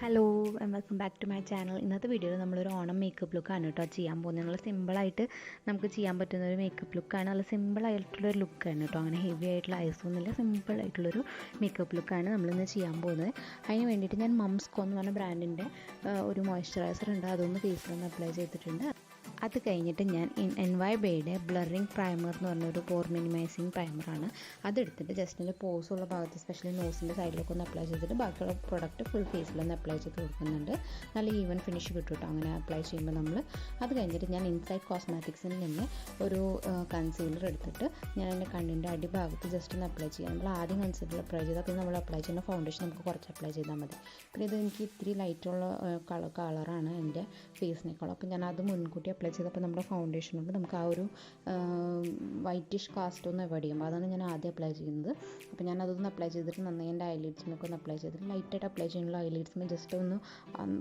Hello and welcome back to my channel. ഇന്നത്തെ വീഡിയോയിൽ നമ്മളൊരു ഓണം മേക്കപ്പ് ലുക്കാണ് കേട്ടോ ചെയ്യാൻ പോകുന്നത്. നമ്മൾ സിമ്പിളായിട്ട് നമുക്ക് ചെയ്യാൻ പറ്റുന്ന ഒരു മേക്കപ്പ് ലുക്കാണ്. നല്ല സിമ്പിളായിട്ടുള്ളൊരു ലുക്കാണ് കേട്ടോ. അങ്ങനെ ഹെവി ആയിട്ടുള്ള ഐസൊന്നുമില്ല, സിമ്പിളായിട്ടുള്ളൊരു മേക്കപ്പ് ലുക്കാണ് നമ്മളിന്ന് ചെയ്യാൻ പോകുന്നത്. അതിന് വേണ്ടിയിട്ട് ഞാൻ മംസ്കോ എന്ന് പറഞ്ഞ ബ്രാൻഡിൻ്റെ ഒരു മോയ്സ്ചറൈസർ ഉണ്ട്, അതൊന്ന് ഫേസിലൊന്ന് അപ്ലൈ ചെയ്തിട്ടുണ്ട്. അത് കഴിഞ്ഞിട്ട് ഞാൻ NYBയുടെ ബ്ലറിങ് പ്രൈമർ എന്ന് പറഞ്ഞൊരു പോർ മിനിമൈസിങ് പ്രൈമറാണ്. അതെടുത്തിട്ട് ജസ്റ്റ് എൻ്റെ പോസുള്ള ഭാഗത്ത് സ്പെഷ്യലി നോസിൻ്റെ സൈഡിലൊക്കെ ഒന്ന് അപ്ലൈ ചെയ്തിട്ട് ബാക്കിയുള്ള പ്രൊഡക്റ്റ് ഫുൾ ഫേസിലൊന്ന് അപ്ലൈ ചെയ്ത് കൊടുക്കുന്നുണ്ട്. നല്ല ഈവൻ ഫിനിഷ് കിട്ടും കേട്ടോ അങ്ങനെ അപ്ലൈ ചെയ്യുമ്പോൾ നമ്മൾ. അത് കഴിഞ്ഞിട്ട് ഞാൻ ഇൻസൈഡ് കോസ്മെറ്റിക്സിൽ നിന്ന് ഒരു കൺസീലർ എടുത്തിട്ട് ഞാൻ എൻ്റെ കണ്ണിൻ്റെ അടിഭാഗത്ത് ജസ്റ്റ് ഒന്ന് അപ്ലൈ ചെയ്യാം. നമ്മൾ ആദ്യം കൺസീലർ അപ്ലൈ ചെയ്താൽ പിന്നെ നമ്മൾ അപ്ലൈ ചെയ്യുന്ന ഫൗണ്ടേഷൻ നമുക്ക് കുറച്ച് അപ്ലൈ ചെയ്താൽ മതി. പിന്നെ ഇത് എനിക്ക് ഇത്തിരി ലൈറ്റുള്ള കളറാണ് എൻ്റെ ഫേസിനേക്കാളും, അപ്പോൾ ഞാൻ അത് മുൻകൂട്ടി അപ്ലൈ ചെയ്തപ്പോൾ നമ്മുടെ ഫൗണ്ടേഷനുണ്ട് നമുക്ക് ആ ഒരു വൈറ്റിഷ് കാസ്റ്റ് ഒന്ന് അവോയ്ഡ് ചെയ്യും. അതാണ് ഞാൻ ആദ്യം അപ്ലൈ ചെയ്യുന്നത്. അപ്പോൾ ഞാൻ അതൊന്ന് അപ്ലൈ ചെയ്തിട്ട് നന്നായി എൻ്റെ ഐലിഡ്സിനൊക്കെ ഒന്ന് അപ്ലൈ ചെയ്തിട്ട് ലൈറ്റായിട്ട് അപ്ലൈ ചെയ്യാനുള്ള ഐലിഡ്സിന് ജസ്റ്റ് ഒന്ന്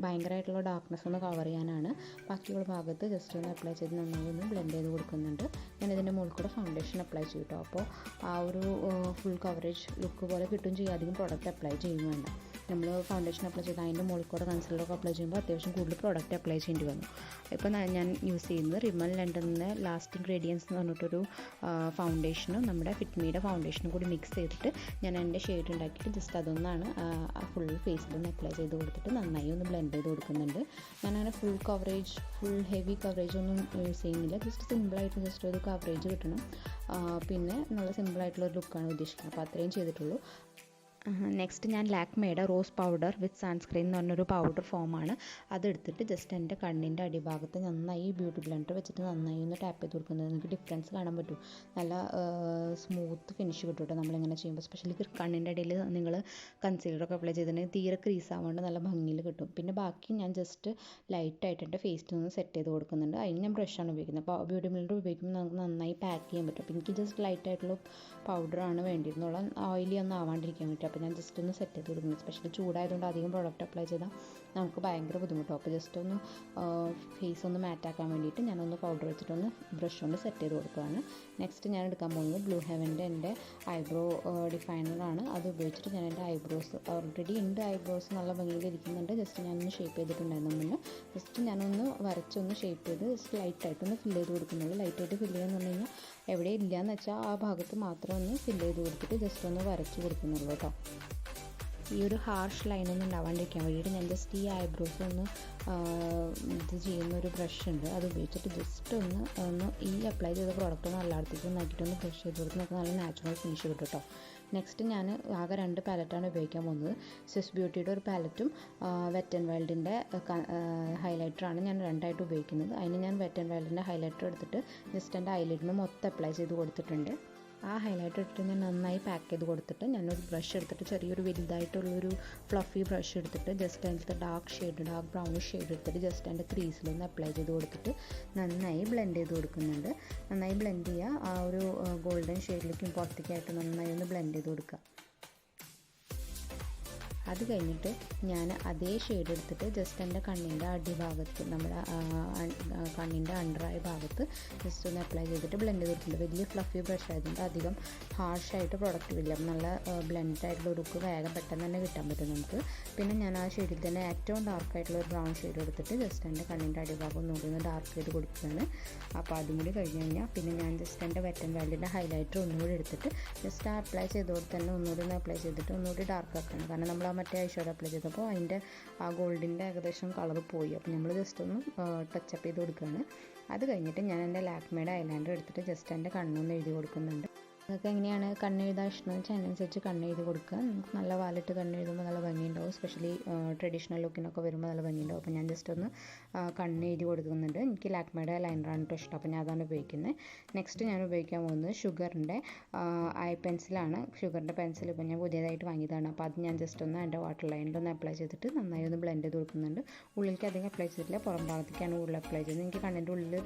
ഭയങ്കരമായിട്ടുള്ള ഡാർക്ക്നെസ് ഒന്ന് കവർ ചെയ്യാനാണ്. ബാക്കിയുള്ള ഭാഗത്ത് ജസ്റ്റ് ഒന്ന് അപ്ലൈ ചെയ്ത് നന്നായി ഒന്ന് ബ്ലെൻഡ് ചെയ്ത് കൊടുക്കുന്നുണ്ട്. ഞാൻ ഇതിൻ്റെ മുകളിൽ കൂടെ ഫൗണ്ടേഷൻ അപ്ലൈ ചെയ്യും കേട്ടോ. അപ്പോൾ ആ ഒരു ഫുൾ കവറേജ് ലുക്ക് പോലെ കിട്ടും ചെയ്യും. അധികം പ്രോഡക്റ്റ് അപ്ലൈ ചെയ്യും വേണ്ട. നമ്മൾ ഫൗണ്ടേഷൻ അപ്ലൈ ചെയ്ത് അതിൻ്റെ മുകളിൽ കൂടെ കൺസീലറൊക്കെ അപ്ലൈ ചെയ്യുമ്പോൾ അത്യാവശ്യം കൂടുതൽ പ്രോഡക്റ്റ് അപ്ലൈ ചെയ്യേണ്ടി വന്നു. ഇപ്പോൾ ഞാൻ യൂസ് ചെയ്യുന്നത് റിമ്മൽ ലണ്ടനിലെ ലാസ്റ്റ് ഇൻഗ്രീഡിയൻസ് എന്ന് പറഞ്ഞിട്ടൊരു ഫൗണ്ടേഷനും നമ്മുടെ ഫിറ്റ്മിയുടെ ഫൗണ്ടേഷനും കൂടി മിക്സ് ചെയ്തിട്ട് ഞാൻ എൻ്റെ ഷെയ്ഡ് ഉണ്ടാക്കിയിട്ട് ജസ്റ്റ് അതൊന്നാണ് ഫുൾ ഫേസിലൊന്ന് അപ്ലൈ ചെയ്ത് കൊടുത്തിട്ട് നന്നായി ഒന്ന് ബ്ലെൻഡ് ചെയ്ത് കൊടുക്കുന്നുണ്ട്. ഞാനങ്ങനെ full coverage full heavy coverage ഒന്നും യൂസ് ചെയ്യുന്നില്ല. ജസ്റ്റ് സിമ്പിളായിട്ട് ജസ്റ്റ് ഒരു കവറേജ് കിട്ടണം. പിന്നെ നല്ല സിമ്പിളായിട്ടുള്ളൊരു ലുക്കാണ് ഉദ്ദേശിക്കുന്നത്. അപ്പോൾ അത്രയും ചെയ്തിട്ടുള്ളൂ. നെക്സ്റ്റ് ഞാൻ ലാക്മേയുടെ റോസ് പൗഡർ വിത്ത് സൺസ്ക്രീൻ എന്ന് പറഞ്ഞൊരു പൗഡർ ഫോമാണ്. അതെടുത്തിട്ട് ജസ്റ്റ് എൻ്റെ കണ്ണിൻ്റെ അടിഭാഗത്ത് നന്നായി ബ്യൂട്ടി ബ്ലെൻഡർ വെച്ചിട്ട് നന്നായി ഒന്ന് ടാപ്പ് ചെയ്ത് കൊടുക്കുന്നത്. നിങ്ങൾക്ക് ഡിഫറൻസ് കാണാൻ പറ്റും. നല്ല സ്മൂത്ത് ഫിനിഷ് കിട്ടും കേട്ടോ നമ്മളിങ്ങനെ ചെയ്യുമ്പോൾ. സ്പെഷ്യലി കണ്ണിൻ്റെ ഇടയിൽ നിങ്ങൾ കൺസീലറൊക്കെ അപ്ലൈ ചെയ്തിട്ടുണ്ടെങ്കിൽ തീരെ ക്രീസ് ആവാണ്ട് നല്ല ഭംഗിയിൽ കിട്ടും. പിന്നെ ബാക്കി ഞാൻ ജസ്റ്റ് ലൈറ്റായിട്ട് എൻ്റെ ഫേസിൽ നിന്ന് സെറ്റ് ചെയ്ത് കൊടുക്കുന്നുണ്ട്. അതിന് ഞാൻ ബ്രഷാണ് ഉപയോഗിക്കുന്നത്. അപ്പോൾ ബ്യൂട്ടി ബ്ലെൻഡർ ഉപയോഗിക്കുമ്പോൾ നമുക്ക് നന്നായി പാക്ക് ചെയ്യാൻ പറ്റും. അപ്പോൾ എനിക്ക് ജസ്റ്റ് ലൈറ്റായിട്ടുള്ള പൗഡറാണ് വേണ്ടിയിരുന്നുള്ള ഓയിലി ഒന്നും ആവാണ്ടിരിക്കാൻ പറ്റും. അപ്പോൾ ഞാൻ ജസ്റ്റ് ഒന്ന് സെറ്റ് ചെയ്ത് കൊടുക്കുന്നു. സ്പെഷ്യലി ചൂടായതുകൊണ്ട് അധികം പ്രോഡക്റ്റ് അപ്ലൈ ചെയ്താൽ നമുക്ക് ഭയങ്കര ബുദ്ധിമുട്ടാവും. അപ്പോൾ ജസ്റ്റ് ഒന്ന് ഫേസ് ഒന്ന് മാറ്റാക്കാൻ വേണ്ടിയിട്ട് ഞാനൊന്ന് പൗഡർ വെച്ചിട്ടൊന്ന് ബ്രഷ് കൊണ്ട് സെറ്റ് ചെയ്ത് കൊടുക്കുകയാണ്. നെക്സ്റ്റ് ഞാൻ എടുക്കാൻ പോകുന്നത് ബ്ലൂ ഹെവൻ്റെ എൻ്റെ ഐബ്രോ ഡിഫൈനറാണ്. അത് ഉപയോഗിച്ചിട്ട് ഞാൻ എൻ്റെ ഐബ്രോസ് ഓൾറെഡി ഉണ്ട്, ഐബ്രോസ് നല്ല ഭംഗിയിൽ ഇരിക്കുന്നുണ്ട്. ജസ്റ്റ് ഞാനൊന്ന് ഷേപ്പ് ചെയ്തിട്ടുണ്ടായിരുന്നു മുന്നേ. ജസ്റ്റ് ഞാനൊന്ന് വരച്ചൊന്ന് ഷേപ്പ് ചെയ്ത് ജസ്റ്റ് ലൈറ്റായിട്ടൊന്ന് ഫില്ല് ചെയ്ത് കൊടുക്കുന്നുള്ളൂ. ലൈറ്റായിട്ട് ഫില്ല് ചെയ്യുകയെന്ന് പറഞ്ഞു കഴിഞ്ഞാൽ എവിടെ ഇല്ലയെന്ന് വെച്ചാൽ ആ ഭാഗത്ത് മാത്രം ഒന്ന് ഫില്ല് ചെയ്ത് കൊടുത്തിട്ട് ജസ്റ്റ് ഒന്ന് വരച്ച് കൊടുക്കുന്നുള്ളൂ കേട്ടോ. ഈ ഒരു ഹാർഷ് ലൈനൊന്നും ഉണ്ടാവാണ്ടിരിക്കാൻ വേണ്ടിയിട്ട് ഞാൻ ജസ്റ്റ് ഈ ഐബ്രോസ് ഒന്ന് ഇത് ചെയ്യുന്ന ഒരു ബ്രഷ് ഉണ്ട്, അത് ഉപയോഗിച്ചിട്ട് ജസ്റ്റ് ഒന്ന് ഈ അപ്ലൈ ചെയ്ത പ്രോഡക്റ്റ് ഒന്ന് എല്ലായിടത്തേക്കും നോക്കിയിട്ടൊന്ന് ബ്രഷ് ചെയ്ത് കൊടുത്ത് നമുക്ക് നല്ല നാച്ചുറൽ ഫിനിഷ് കിട്ടും കേട്ടോ. നെക്സ്റ്റ് ഞാൻ ആകെ 2 പാലറ്റാണ് ഉപയോഗിക്കാൻ പോകുന്നത്. സ്വിസ് ബ്യൂട്ടിയുടെ ഒരു പാലറ്റും വെറ്റ് ആൻഡ് വൈൽഡിൻ്റെ ഹൈലൈറ്ററാണ് ഞാൻ രണ്ടായിട്ട് ഉപയോഗിക്കുന്നത്. അതിന് ഞാൻ വെറ്റ് ആൻഡ് വൈൽഡിൻ്റെ ഹൈലൈറ്റർ എടുത്തിട്ട് ജസ്റ്റ് എൻ്റെ ഐലിഡിന് മൊത്തം അപ്ലൈ ചെയ്ത് കൊടുത്തിട്ടുണ്ട്. ആ ഹൈലൈറ്റർ എടുത്തിട്ട് ഞാൻ നന്നായി പാക്ക് ചെയ്ത് കൊടുത്തിട്ട് ഞാനൊരു ബ്രഷ് എടുത്തിട്ട് ചെറിയൊരു വലുതായിട്ടുള്ളൊരു ഫ്ലഫി ബ്രഷ് എടുത്തിട്ട് ജസ്റ്റ് അതിൻ്റെ ഡാർക്ക് ബ്രൗണിഷ് ഷെയ്ഡ് എടുത്തിട്ട് ജസ്റ്റ് എൻ്റെ ക്രീസിലൊന്ന് അപ്ലൈ ചെയ്ത് കൊടുത്തിട്ട് നന്നായി ബ്ലെൻഡ് ചെയ്ത് കൊടുക്കുന്നുണ്ട്. നന്നായി ബ്ലെൻഡ് ചെയ്യുക. ആ ഒരു ഗോൾഡൻ ഷെയ്ഡിലേക്കും പുറത്തേക്കായിട്ട് നന്നായി ഒന്ന് ബ്ലെൻഡ് ചെയ്ത് കൊടുക്കുക. അത് കഴിഞ്ഞിട്ട് ഞാൻ അതേ ഷെയ്ഡ് എടുത്തിട്ട് ജസ്റ്റ് എൻ്റെ കണ്ണിൻ്റെ അടിഭാഗത്ത് നമ്മുടെ കണ്ണിൻ്റെ അണ്ടർ ഐ ഭാഗത്ത് ജസ്റ്റ് ഒന്ന് അപ്ലൈ ചെയ്തിട്ട് ബ്ലെൻഡ് ചെയ്ത് കൊടുക്കുന്നുണ്ട്. വലിയ ഫ്ലഫി ബ്രഷ് ആയതുകൊണ്ട് അധികം ഹാർഷായിട്ട് പ്രൊഡക്റ്റ് ഇല്ല. നല്ല ബ്ലെൻഡ് ആയിട്ടുള്ള ലുക്ക് വേഗം പെട്ടെന്ന് തന്നെ കിട്ടാൻ പറ്റും നമുക്ക്. പിന്നെ ഞാൻ ആ ഷെയ്ഡിൽ തന്നെ ഏറ്റവും ഡാർക്കായിട്ടുള്ള ഒരു ബ്രൗൺ ഷെയ്ഡ് എടുത്തിട്ട് ജസ്റ്റ് എൻ്റെ കണ്ണിൻ്റെ അടിഭാഗം ഒന്നുകൂടി ഒന്ന് ഡാർക്ക് ചെയ്ത് കൊടുക്കുകയാണ്. അപ്പോൾ അതും കൂടി കഴിഞ്ഞ് കഴിഞ്ഞാൽ പിന്നെ ഞാൻ ജസ്റ്റ് എൻ്റെ വെറ്റ് ആൻഡ് വൈൽഡിൻ്റെ ഹൈലൈറ്റർ ഒന്നുകൂടി എടുത്തിട്ട് ജസ്റ്റ് അപ്ലൈ ചെയ്തോടെ തന്നെ ഒന്നുകൂടി ഒന്ന് അപ്ലൈ ചെയ്തിട്ട് ഒന്നുകൂടി ഡാർക്ക് ആക്കണം. കാരണം നമ്മൾ മറ്റേ ഐഷാഡോ അപ്ലൈ ചെയ്തപ്പോൾ അതിൻ്റെ ആ ഗോൾഡിൻ്റെ ഏകദേശം കളർ പോയി. അപ്പോൾ നമ്മൾ ജസ്റ്റ് ഒന്ന് ടച്ചപ്പ് ചെയ്ത് കൊടുക്കുകയാണ്. അത് കഴിഞ്ഞിട്ട് ഞാൻ എൻ്റെ ലാക്മേയുടെ ഐലൈനർ എടുത്തിട്ട് ജസ്റ്റ് എൻ്റെ കണ്ണൊന്ന് എഴുതി കൊടുക്കുന്നുണ്ട്. നിങ്ങൾക്ക് എങ്ങനെയാണ് കണ്ണെഴുതാൻ ഇഷ്ടമെന്ന് വെച്ചാൽ അതിനനുസരിച്ച് കണ്ണെഴുതി കൊടുക്കുക. നമുക്ക് നല്ല വാലിട്ട് കണ്ണെഴുതുമ്പോൾ നല്ല ഭംഗിയുണ്ടാവും. സ്പെഷ്യലി ട്രഡീഷണൽ ലുക്കിനൊക്കെ വരുമ്പോൾ നല്ല ഭംഗിയുണ്ടാവും. അപ്പോൾ ഞാൻ ജസ്റ്റ് ഒന്ന് കണ്ണെഴുതി കൊടുക്കുന്നുണ്ട്. എനിക്ക് ലാക്മേയുടെ ലൈനറാണ് കേട്ടോ ഇഷ്ടം, അപ്പോൾ ഞാൻ അതാണ് ഉപയോഗിക്കുന്നത്. നെക്സ്റ്റ് ഞാൻ ഉപയോഗിക്കാൻ പോകുന്നത് ഷുഗറിൻ്റെ ഐ പെൻസിലാണ്. ഷുഗറിൻ്റെ പെൻസിൽ ഇപ്പോൾ ഞാൻ പുതിയതായിട്ട് വാങ്ങിയതാണ്. അപ്പോൾ അത് ഞാൻ ജസ്റ്റ് ഒന്ന് എൻ്റെ വാട്ടർ ലൈനിലൊന്ന് അപ്ലൈ ചെയ്തിട്ട് നന്നായി ഒന്ന് ബ്ലെൻഡ് ചെയ്ത് കൊടുക്കുന്നുണ്ട്. ഉള്ളിലേക്ക് അധികം അപ്ലൈ ചെയ്തിട്ടില്ല, പുറം ഭാഗത്തേക്കാണ് ഉള്ളിൽ അപ്ലൈ ചെയ്തത്. എനിക്ക് കണ്ണിൻ്റെ ഉള്ളിൽ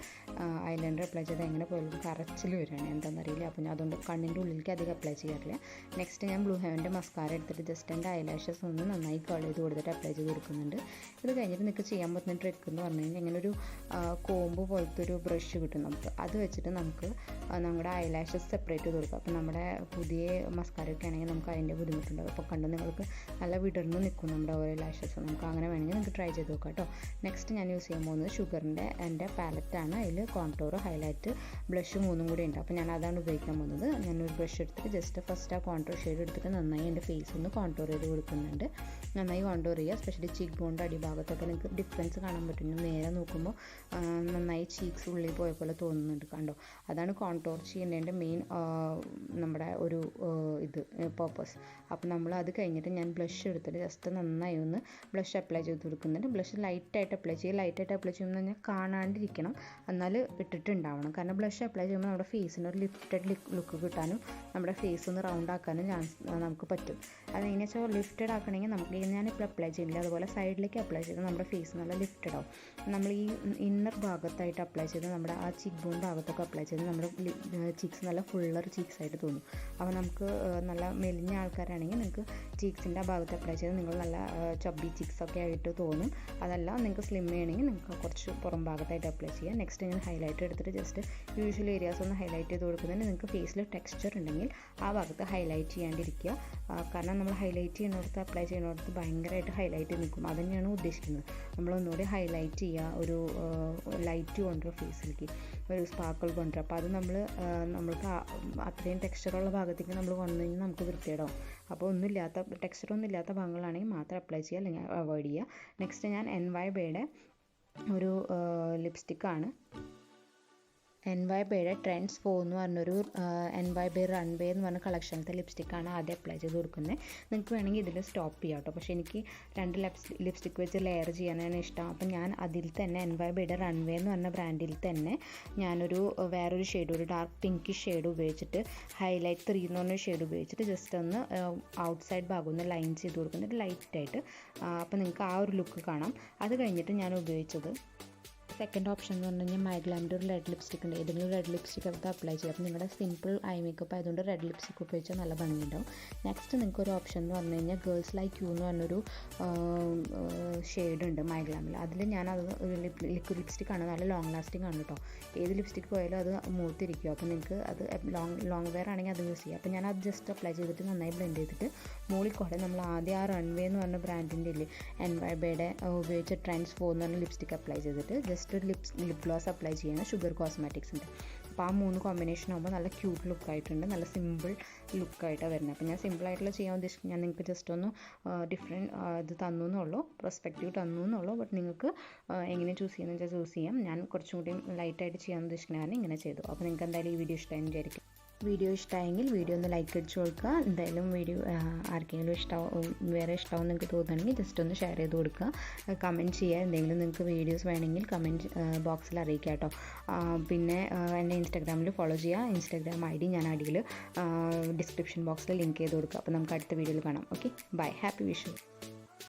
ഐലൈനർ അപ്ലൈ ചെയ്ത് എങ്ങനെ പോലും കറച്ചിൽ വരികയാണ്, എന്താണെന്നറിയില്ല. അപ്പോൾ ഞാൻ അതുകൊണ്ട് കണ്ണിൻ്റെ ഉള്ളിലേക്ക് അധികം അപ്ലൈ ചെയ്യാറില്ല. നെക്സ്റ്റ് ഞാൻ ബ്ലൂ ഹെവൻ്റെ മസ്കാര എടുത്തിട്ട് ജസ്റ്റ് എൻ്റെ ഐലാഷസ് ഒന്ന് നന്നായി നന്നായി കളർ ചെയ്ത് കൊടുത്തിട്ട് അപ്ലൈ ചെയ്ത് കൊടുക്കുന്നുണ്ട്. ഇത് കഴിഞ്ഞിട്ട് നിങ്ങൾക്ക് ചെയ്യാൻ പറ്റുന്ന ട്രിക്ക് എന്ന് പറഞ്ഞു കഴിഞ്ഞാൽ ഇങ്ങനെ ഒരു കോമ്പ് പോലത്തെ ഒരു ബ്രഷ് കിട്ടും നമുക്ക്. അത് വെച്ചിട്ട് നമുക്ക് നമ്മുടെ ഐലാഷസ് സെപ്പറേറ്റ് ചെയ്ത് കൊടുക്കാം. അപ്പോൾ നമ്മുടെ പുതിയ മസ്കാരയൊക്കെ ആണെങ്കിൽ നമുക്ക് അതിൻ്റെ ബുദ്ധിമുട്ടുണ്ടാകും. അപ്പോൾ കണ്ട് നിങ്ങൾക്ക് നല്ല വിടർന്ന് നിൽക്കും നമ്മുടെ ഓരോ ലാഷസ്. നമുക്ക് അങ്ങനെ വേണമെങ്കിൽ നിങ്ങൾക്ക് ട്രൈ ചെയ്ത് നോക്കാം കേട്ടോ. നെക്സ്റ്റ് ഞാൻ യൂസ് ചെയ്യാൻ പോകുന്നത് ഷുഗറിൻ്റെ എൻ്റെ പാലറ്റാണ്. അതിൽ കോൺടോർ, ഹൈലൈറ്റ്, ബ്ലഷ് 3 കൂടി ഉണ്ട്. അപ്പോൾ ഞാൻ അതാണ് ഉപയോഗിക്കാൻ പോകുന്നത്. ഞാനൊരു ബ്രഷ് എടുത്തിട്ട് ജസ്റ്റ് ഫസ്റ്റ് ആ കോൺടോർ ഷെയ്ഡ് എടുത്തിട്ട് നന്നായി എൻ്റെ ഫേസ് ഒന്ന് കോൺടോർ ചെയ്ത് കൊടുക്കുന്നുണ്ട്. നന്നായി കോൺടോർ ചെയ്യുക. സ്പെഷ്യലി ചീക്ക് ബോണിൻ്റെ അടിഭാഗത്തൊക്കെ നിങ്ങൾക്ക് ഡിഫറൻസ് കാണാൻ പറ്റും. നേരെ നോക്കുമ്പോൾ നന്നായി ചീക്സ് ഉള്ളിൽ പോയ പോലെ തോന്നുന്നുണ്ട്. കണ്ടോ, അതാണ് കോൺടോർ ചെയ്യുന്നതിൻ്റെ മെയിൻ നമ്മുടെ ഒരു പർപ്പസ്. അപ്പോൾ നമ്മൾ അത് കഴിഞ്ഞിട്ട് ഞാൻ ബ്ലഷ് എടുത്തിട്ട് ജസ്റ്റ് നന്നായി ഒന്ന് ബ്ലഷ് അപ്ലൈ ചെയ്ത് കൊടുക്കുന്നുണ്ട്. ബ്ലഷ് ലൈറ്റായിട്ട് അപ്ലൈ ചെയ്യുക. ലൈറ്റായിട്ട് അപ്ലൈ ചെയ്യുമ്പോൾ ഞാൻ കാണാണ്ടിരിക്കണം, എന്നാൽ ഇട്ടിട്ടുണ്ടാവണം. കാരണം ബ്ലഷ് അപ്ലൈ ചെയ്യുമ്പോൾ നമ്മുടെ ഫേസിന് ഒരു ലിഫ്റ്റഡ് ലുക്ക് കിട്ടാനും നമ്മുടെ ഫേസ് ഒന്ന് റൗണ്ട് ആക്കാനും നമുക്ക് പറ്റും. അതെങ്ങനെ വെച്ചാൽ ലിഫ്റ്റഡ് ആക്കണമെങ്കിൽ നമുക്ക് ഞാനിപ്പോൾ അപ്ലൈ ചെയ്യില്ല, അതുപോലെ സൈഡിലേക്ക് അപ്ലൈ ചെയ്ത് നമ്മുടെ ഫേസ് നല്ല ലിഫ്റ്റഡ് ആവും. നമ്മൾ ഈ ഇന്നർ ഭാഗത്തായിട്ട് അപ്ലൈ ചെയ്ത് നമ്മുടെ ആ ചീക്ക് ബോൺ ഭാഗത്തൊക്കെ അപ്ലൈ ചെയ്ത് നമ്മുടെ ചീക്സ് നല്ല ഫുള്ളർ ചീക്സ് ആയിട്ട് തോന്നും. അപ്പോൾ നമുക്ക് നല്ല മെലിഞ്ഞ ആൾക്കാരാണെങ്കിൽ നിങ്ങൾക്ക് ചീക്സിൻ്റെ ആ ഭാഗത്ത് അപ്ലൈ ചെയ്ത് നിങ്ങൾ നല്ല ചബ്ബി ചീക്സ് ഒക്കെ ആയിട്ട് തോന്നും. അതല്ല നിങ്ങൾക്ക് സ്ലിം ചെയ്യണമെങ്കിൽ നിങ്ങൾക്ക് കുറച്ച് പുറം ഭാഗത്തായിട്ട് അപ്ലൈ ചെയ്യാം. നെക്സ്റ്റ് ഞാൻ ഹൈലൈറ്റ് എടുത്തിട്ട് ജസ്റ്റ് യൂഷ്വൽ ഏരിയാസ് ഒന്ന് ഹൈലൈറ്റ് ചെയ്ത് കൊടുക്കുന്നതിന് നിങ്ങൾക്ക് ഫേസിൽ ടെക്സ്ചർ ഉണ്ടെങ്കിൽ ആ ഭാഗത്ത് ഹൈലൈറ്റ് ചെയ്യാണ്ടിരിക്കുക. കാരണം നമ്മൾ ഹൈലൈറ്റ് ചെയ്യുന്നിടത്ത് അപ്ലൈ ചെയ്യുന്നിടത്ത് ഭയങ്കരമായിട്ട് ഹൈലൈറ്റ് നിൽക്കും. അത് തന്നെയാണ് ഉദ്ദേശിക്കുന്നത്. നമ്മളൊന്നുകൂടി ഹൈലൈറ്റ് ചെയ്യുക, ഒരു ലൈറ്റ് കൊണ്ടുവരും ഫേസിലേക്ക്, ഒരു സ്പാർക്കിൾ കൊണ്ടുവരും. അപ്പോൾ അത് നമ്മൾക്ക് അത്രയും ടെക്സ്ചറുള്ള ഭാഗത്തേക്ക് നമ്മൾ വന്നു കഴിഞ്ഞാൽ നമുക്ക് വൃത്തിയിടാവും. അപ്പോൾ ടെക്സ്ചറൊന്നും ഇല്ലാത്ത ഭാഗങ്ങളാണെങ്കിൽ മാത്രം അപ്ലൈ ചെയ്യുക, അല്ലെങ്കിൽ അവോയ്ഡ് ചെയ്യുക. നെക്സ്റ്റ് ഞാൻ NYBയുടെ ഒരു ലിപ്സ്റ്റിക്കാണ്. NYBയുടെ ട്രെൻഡ്സ് 4 എന്ന് പറഞ്ഞൊരു NYB റൺവേ എന്ന് പറഞ്ഞ കളക്ഷനത്തെ ലിപ്സ്റ്റിക്കാണ് ആദ്യം അപ്ലൈ ചെയ്ത് കൊടുക്കുന്നത്. നിങ്ങൾക്ക് വേണമെങ്കിൽ ഇതിൽ സ്റ്റോപ്പ് ചെയ്യാം കേട്ടോ. പക്ഷേ എനിക്ക് 2 ലിപ്സ്റ്റിക്ക് വെച്ച് ലെയർ ചെയ്യാനാണ് ഇഷ്ടം. അപ്പം ഞാൻ അതിൽ തന്നെ NYBയുടെ റൺവേ എന്ന് പറഞ്ഞ ബ്രാൻഡിൽ തന്നെ ഞാനൊരു വേറൊരു ഷെയ്ഡ്, ഒരു ഡാർക്ക് പിങ്കിഷ് ഷെയ്ഡ് ഉപയോഗിച്ചിട്ട് ഹൈലൈറ്റ് 3 എന്ന് പറഞ്ഞൊരു ഷെയ്ഡ് ഉപയോഗിച്ചിട്ട് ജസ്റ്റ് ഒന്ന് ഔട്ട് സൈഡ് ഭാഗം ഒന്ന് ലൈൻ ചെയ്ത് കൊടുക്കുന്നുണ്ട് ലൈറ്റായിട്ട്. അപ്പോൾ നിങ്ങൾക്ക് ആ ഒരു ലുക്ക് കാണാം. അത് കഴിഞ്ഞിട്ട് ഞാൻ ഉപയോഗിച്ചത് സെക്കൻഡ് ഓപ്ഷൻ എന്ന് പറഞ്ഞു കഴിഞ്ഞാൽ മൈഗ്ലാമിൻ്റെ ഒരു റെഡ് ലിപ്സ്റ്റിക് ഉണ്ട്. ഏതെങ്കിലും റെഡ് ലിപ്സ്റ്റിക് എടുത്ത് അപ്ലൈ ചെയ്യുക. അപ്പോൾ നിങ്ങളുടെ സിമ്പിൾ ഐ മേക്കപ്പ് ആയതുകൊണ്ട് റെഡ് ലിപ്സ്റ്റിക് ഉപയോഗിച്ചാൽ നല്ല ഭംഗിയുണ്ടാവും. നെക്സ്റ്റ് നിങ്ങൾക്ക് ഒരു ഓപ്ഷൻ എന്ന് പറഞ്ഞു കഴിഞ്ഞാൽ ഗേൾസ് ലൈക്ക് യു എന്ന് പറഞ്ഞൊരു ഷെയ്ഡ് ഉണ്ട് മൈഗ്ലാമിൽ. അതിൽ ഞാനത് ഒരു ലിക്വിഡ് ലിപ്സ്റ്റിക്കാണ്, നല്ല ലോങ് ലാസ്റ്റിംഗ് ആണ് കേട്ടോ. ഏത് ലിപ്സ്റ്റിക് പോയാലും അത് മൂത്തിരിക്കും. അപ്പോൾ നിങ്ങൾക്ക് അത് ലോങ് വെയർ ആണെങ്കിൽ അത് യൂസ് ചെയ്യാം. അപ്പോൾ ഞാനത് ജസ്റ്റ് അപ്ലൈ ചെയ്തിട്ട് നന്നായി ബ്ലെൻഡ് ചെയ്തിട്ട് മുകളിൽ നമ്മൾ ആദ്യം ആ റൺവേ എന്ന് പറഞ്ഞ ബ്രാൻഡിൻ്റെ ഇല്ലേ NYBയുടെ ഉപയോഗിച്ച ട്രെൻഡ്സ് 4 എന്ന് പറഞ്ഞ ലിപ്സ്റ്റിക് അപ്ലൈ ചെയ്തിട്ട് ജസ്റ്റ് ഒരു ലിപ് ഗ്ലോസ് അപ്ലൈ ചെയ്യുന്ന ഷുഗർ കോസ്മെറ്റിക്സിൻ്റെ. അപ്പോൾ ആ 3 കോമ്പിനേഷൻ ആകുമ്പോൾ നല്ല ക്യൂട്ട് ലുക്കായിട്ടുണ്ട്, നല്ല സിമ്പിൾ ലുക്കായിട്ടാണ് വരുന്നത്. അപ്പോൾ ഞാൻ സിമ്പിളായിട്ടുള്ള ചെയ്യാൻ ഉദ്ദേശിക്കുന്നത് ഞാൻ നിങ്ങൾക്ക് ജസ്റ്റ് ഒന്ന് ഡിഫറെൻറ്റ് ഇത് തന്നു എന്നുള്ളൂ, പെർസ്പെക്റ്റീവ് തന്നു എന്നുള്ളൂ. ബട്ട് നിങ്ങൾക്ക് എങ്ങനെ ചൂസ് ചെയ്യുന്നത് വെച്ചാൽ ചൂസ് ചെയ്യാം. ഞാൻ കുറച്ചും കൂടി ലൈറ്റായിട്ട് ചെയ്യാൻ ഉദ്ദേശിക്കുന്ന കാരണം ഇങ്ങനെ ചെയ്തു. അപ്പോൾ നിങ്ങൾക്ക് എന്തായാലും ഈ വീഡിയോ ഇഷ്ടമായി വിചാരിക്കും. വീഡിയോ ഇഷ്ടമായെങ്കിൽ വീഡിയോ ഒന്ന് ലൈക്ക് അടിച്ച് കൊടുക്കുക. എന്തായാലും വീഡിയോ ആർക്കെങ്കിലും വേറെ ഇഷ്ടമാവും നിങ്ങൾക്ക് തോന്നുകയാണെങ്കിൽ ജസ്റ്റ് ഒന്ന് ഷെയർ ചെയ്ത് കൊടുക്കുക, കമൻറ്റ് ചെയ്യുക. എന്തെങ്കിലും നിങ്ങൾക്ക് വീഡിയോസ് വേണമെങ്കിൽ കമൻറ്റ് ബോക്സിൽ അറിയിക്കുക കേട്ടോ. പിന്നെ എന്നെ ഇൻസ്റ്റാഗ്രാമിൽ ഫോളോ ചെയ്യുക. ഇൻസ്റ്റാഗ്രാം ID ഞാൻ അടിയിൽ ഡിസ്ക്രിപ്ഷൻ ബോക്സിൽ ലിങ്ക് ചെയ്ത് കൊടുക്കുക. അപ്പോൾ നമുക്ക് അടുത്ത വീഡിയോയിൽ കാണാം. Okay, bye, happy Vishu.